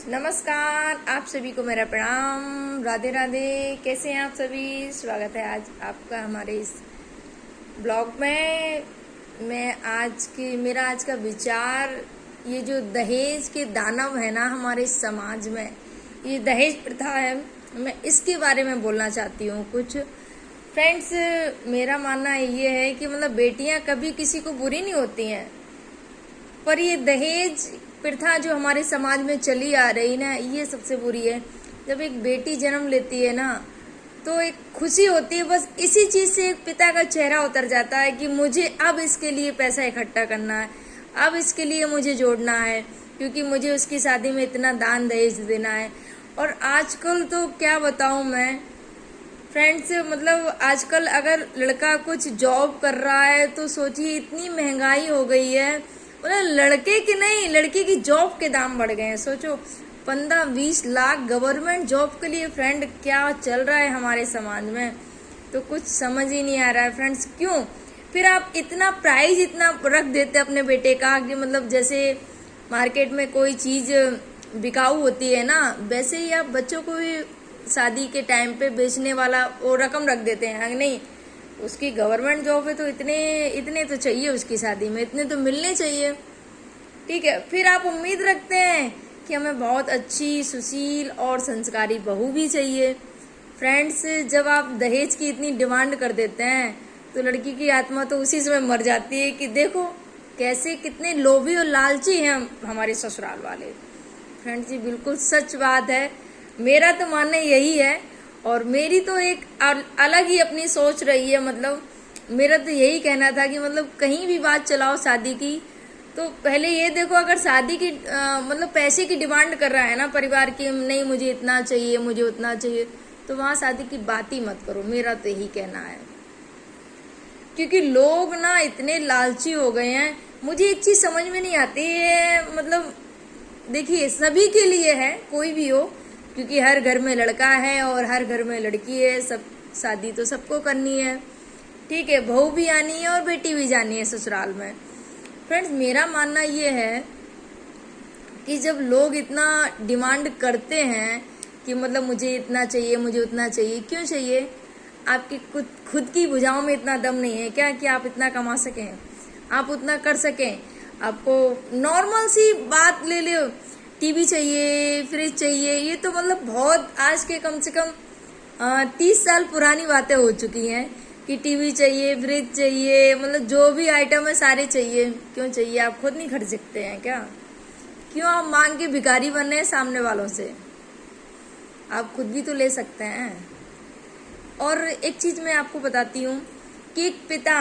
नमस्कार, आप सभी को मेरा प्रणाम। राधे राधे। कैसे हैं आप सभी? स्वागत है आज आपका हमारे इस ब्लॉग में। मेरा आज का विचार, ये जो दहेज के दानव है ना हमारे समाज में, ये दहेज प्रथा है, मैं इसके बारे में बोलना चाहती हूँ कुछ। फ्रेंड्स, मेरा मानना ये है कि मतलब बेटियां कभी किसी को बुरी नहीं होती हैं, पर ये दहेज प्रथा जो हमारे समाज में चली आ रही ना, ये सबसे बुरी है। जब एक बेटी जन्म लेती है ना, तो एक खुशी होती है, बस इसी चीज से एक पिता का चेहरा उतर जाता है कि मुझे अब इसके लिए पैसा इकट्ठा करना है, अब इसके लिए मुझे जोड़ना है, क्योंकि मुझे उसकी शादी में इतना दान दहेज देना है। और आजकल तो क्या बताऊं मैं फ्रेंड्स, मतलब आजकल अगर लड़का कुछ जॉब कर रहा है तो सोचिए इतनी महंगाई हो गई है, मतलब लड़के की नहीं, लड़की की जॉब के दाम बढ़ गए हैं। सोचो 15-20 लाख गवर्नमेंट जॉब के लिए। फ्रेंड, क्या चल रहा है हमारे समाज में, तो कुछ समझ ही नहीं आ रहा है फ्रेंड्स। क्यों फिर आप इतना प्राइस इतना रख देते अपने बेटे का कि मतलब जैसे मार्केट में कोई चीज बिकाऊ होती है ना, वैसे ही आप बच्चों को भी शादी के टाइम पे बेचने वाला वो रकम रख देते हैं। नहीं, उसकी गवर्नमेंट जॉब है तो इतने तो चाहिए, उसकी शादी में इतने तो मिलने चाहिए, ठीक है। फिर आप उम्मीद रखते हैं कि हमें बहुत अच्छी, सुशील और संस्कारी बहू भी चाहिए। फ्रेंड्स, जब आप दहेज की इतनी डिमांड कर देते हैं तो लड़की की आत्मा तो उसी समय मर जाती है कि देखो कैसे कितने लोभी और लालची हैं हमारे ससुराल वाले। फ्रेंड्स, ये बिल्कुल सच बात है। मेरा तो मानना यही है, और मेरी तो एक अलग ही अपनी सोच रही है। मतलब मेरा तो यही कहना था कि मतलब कहीं भी बात चलाओ शादी की, तो पहले ये देखो, अगर शादी की मतलब पैसे की डिमांड कर रहा है ना परिवार की, नहीं मुझे इतना चाहिए, मुझे उतना चाहिए, तो वहां शादी की बात ही मत करो। मेरा तो यही कहना है, क्योंकि लोग ना इतने लालची हो गए हैं। मुझे एक चीज समझ में नहीं आती है, मतलब देखिए सभी के लिए है, कोई भी हो, क्योंकि हर घर में लड़का है और हर घर में लड़की है, सब शादी तो सबको करनी है, ठीक है। बहू भी आनी है और बेटी भी जानी है ससुराल में। फ्रेंड्स, मेरा मानना ये है कि जब लोग इतना डिमांड करते हैं कि मतलब मुझे इतना चाहिए, मुझे उतना चाहिए, क्यों चाहिए? आपकी खुद की भुजाओं में इतना दम नहीं है क्या कि आप इतना कमा सकें, आप उतना कर सकें? आपको नॉर्मल सी बात ले लो, टीवी चाहिए, फ्रिज चाहिए, ये तो मतलब बहुत आज के कम से कम 30 साल पुरानी बातें हो चुकी हैं कि टीवी चाहिए, फ्रिज चाहिए, मतलब जो भी आइटम है सारे चाहिए। क्यों चाहिए? आप खुद नहीं खरीद सकते हैं क्या? क्यों आप मांग के भिखारी बन रहे हैं सामने वालों से? आप खुद भी तो ले सकते हैं। और एक चीज मैं आपको बताती हूँ कि एक पिता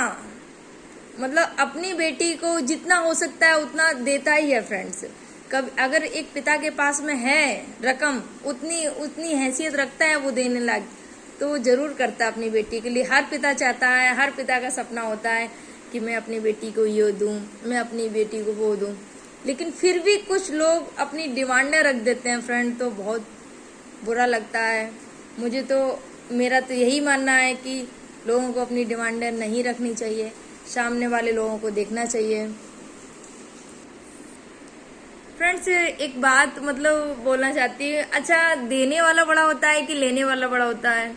मतलब अपनी बेटी को जितना हो सकता है उतना देता ही है। फ्रेंड्स, कब अगर एक पिता के पास में है रकम, उतनी हैसियत रखता है वो देने लायक, तो वो जरूर करता है अपनी बेटी के लिए। हर पिता चाहता है, हर पिता का सपना होता है कि मैं अपनी बेटी को ये दूं, मैं अपनी बेटी को वो दूं। लेकिन फिर भी कुछ लोग अपनी डिमांडें रख देते हैं फ्रेंड, तो बहुत बुरा लगता है मुझे। तो मेरा तो यही मानना है कि लोगों को अपनी डिमांडें नहीं रखनी चाहिए, सामने वाले लोगों को देखना चाहिए। फ्रेंड्स, एक बात मतलब बोलना चाहती हूँ। अच्छा, देने वाला बड़ा होता है कि लेने वाला बड़ा होता है?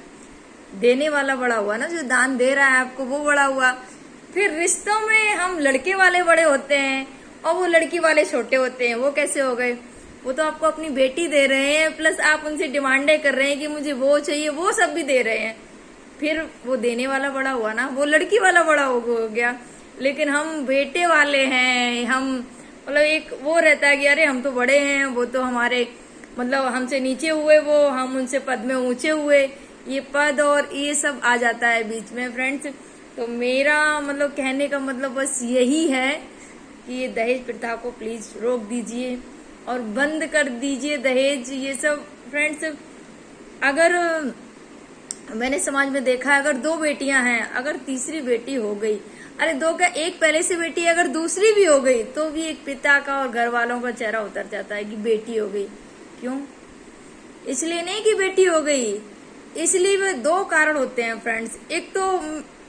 देने वाला बड़ा हुआ ना, जो दान दे रहा है आपको वो बड़ा हुआ। फिर रिश्तों में हम लड़के वाले बड़े होते हैं और वो लड़की वाले छोटे होते हैं, वो कैसे हो गए? वो तो आपको अपनी बेटी दे रहे हैं, प्लस आप उनसे डिमांडें कर रहे हैं कि मुझे वो चाहिए, वो सब भी दे रहे हैं। फिर वो देने वाला बड़ा हुआ ना, वो लड़की वाला बड़ा हो गया। लेकिन हम बेटे वाले हैं, हम मतलब एक वो रहता है कि अरे हम तो बड़े हैं, वो तो हमारे मतलब हमसे नीचे हुए, वो हम उनसे पद में ऊंचे हुए, ये पद और ये सब आ जाता है बीच में। फ्रेंड्स, तो मेरा मतलब कहने का मतलब बस यही है कि ये दहेज प्रथा को प्लीज रोक दीजिए और बंद कर दीजिए दहेज, ये सब। फ्रेंड्स, अगर मैंने समाज में देखा है, अगर 2 बेटियां हैं, अगर तीसरी बेटी हो गई, अरे 2 का एक पहले से बेटी, अगर दूसरी भी हो गई, तो भी एक पिता का और घर वालों का चेहरा उतर जाता है कि बेटी हो गई। क्यों? इसलिए नहीं कि बेटी हो गई, इसलिए वे 2 कारण होते हैं फ्रेंड्स। एक तो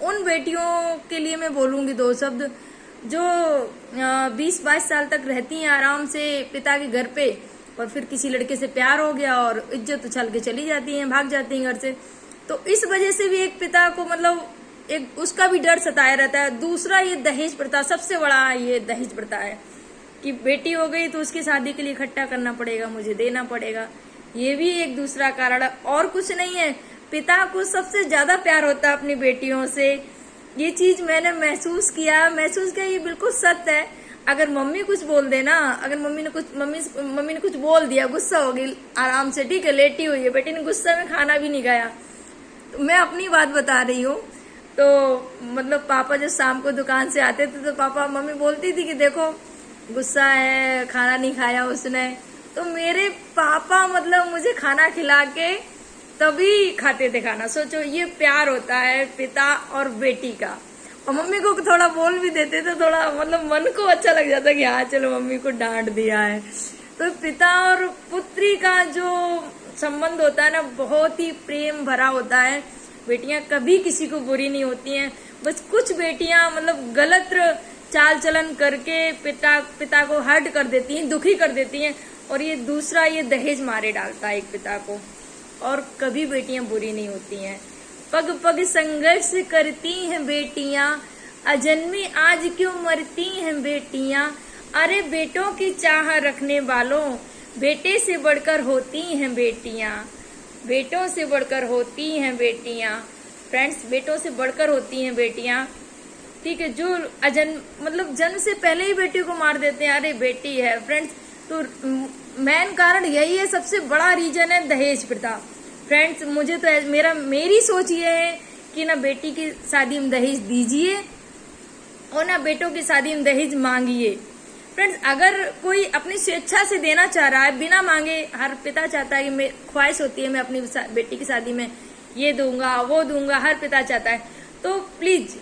उन बेटियों के लिए मैं बोलूंगी 2 शब्द, जो 20-22 साल तक रहती हैं आराम से पिता के घर पे, और फिर किसी लड़के से प्यार हो गया और इज्जत उछल के चली जाती है, भाग जाती हैं घर से। तो इस वजह से भी एक पिता को मतलब एक उसका भी डर सताया रहता है। दूसरा ये दहेज प्रथा, सबसे बड़ा ये दहेज प्रथा है कि बेटी हो गई तो उसकी शादी के लिए इकट्ठा करना पड़ेगा, मुझे देना पड़ेगा। ये भी एक दूसरा कारण है और कुछ नहीं है। पिता को सबसे ज्यादा प्यार होता है अपनी बेटियों से। ये चीज मैंने महसूस किया, ये बिल्कुल सत्य है। अगर मम्मी कुछ बोल देना, अगर मम्मी ने कुछ बोल दिया, गुस्सा हो गई आराम से, ठीक है लेटी हुई है, बेटी ने गुस्से में खाना भी नहीं खाया, तो मैं अपनी बात बता रही हूँ। तो मतलब पापा जब शाम को दुकान से आते थे तो मम्मी बोलती थी कि देखो गुस्सा है, खाना नहीं खाया उसने। तो मेरे पापा मतलब मुझे खाना खिला के तभी खाते थे खाना। सोचो ये प्यार होता है पिता और बेटी का। और मम्मी को थोड़ा बोल भी देते तो थोड़ा मतलब मन को अच्छा लग जाता कि हाँ चलो मम्मी को डांट दिया है। तो पिता और पुत्री का जो संबंध होता है ना, बहुत ही प्रेम भरा होता है। बेटियां कभी किसी को बुरी नहीं हैं। बस कुछ बेटियां मतलब गलत चाल चलन करके पिता को हर्ट कर देती हैं, दुखी कर देती हैं। और ये दूसरा ये दहेज मारे डालता है एक पिता को। और कभी बेटियां बुरी नहीं होती हैं। पग पग संघर्ष करती हैं बेटियां, अजन्मी आज क्यों मरती हैं बेटियां। अरे बेटों की चाह रखने वालों, बेटे से बढ़कर होती हैं बेटियां, बेटों से बढ़कर होती हैं बेटियां। फ्रेंड्स, बेटों से बढ़कर होती हैं बेटियां, ठीक है। जो मतलब जन्म से पहले ही बेटी को मार देते हैं, अरे बेटी है। फ्रेंड्स, तो मेन कारण यही है, सबसे बड़ा रीजन है दहेज प्रथा। फ्रेंड्स, मुझे तो मेरी सोच ये है कि ना बेटी की शादी में दहेज दीजिए और ना बेटों की शादी में दहेज मांगिए। फ्रेंड्स, अगर कोई अपनी स्वेच्छा से देना चाह रहा है बिना मांगे, हर पिता चाहता है कि ख्वाहिश होती है मैं अपनी बेटी की शादी में ये दूंगा वो दूंगा, हर पिता चाहता है, तो प्लीज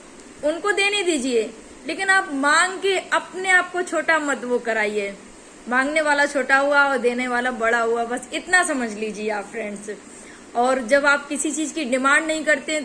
उनको देने दीजिए। लेकिन आप मांग के अपने आप को छोटा मत वो कराइए। मांगने वाला छोटा हुआ और देने वाला बड़ा हुआ, बस इतना समझ लीजिए आप फ्रेंड्स। और जब आप किसी चीज की डिमांड नहीं करते हैं तो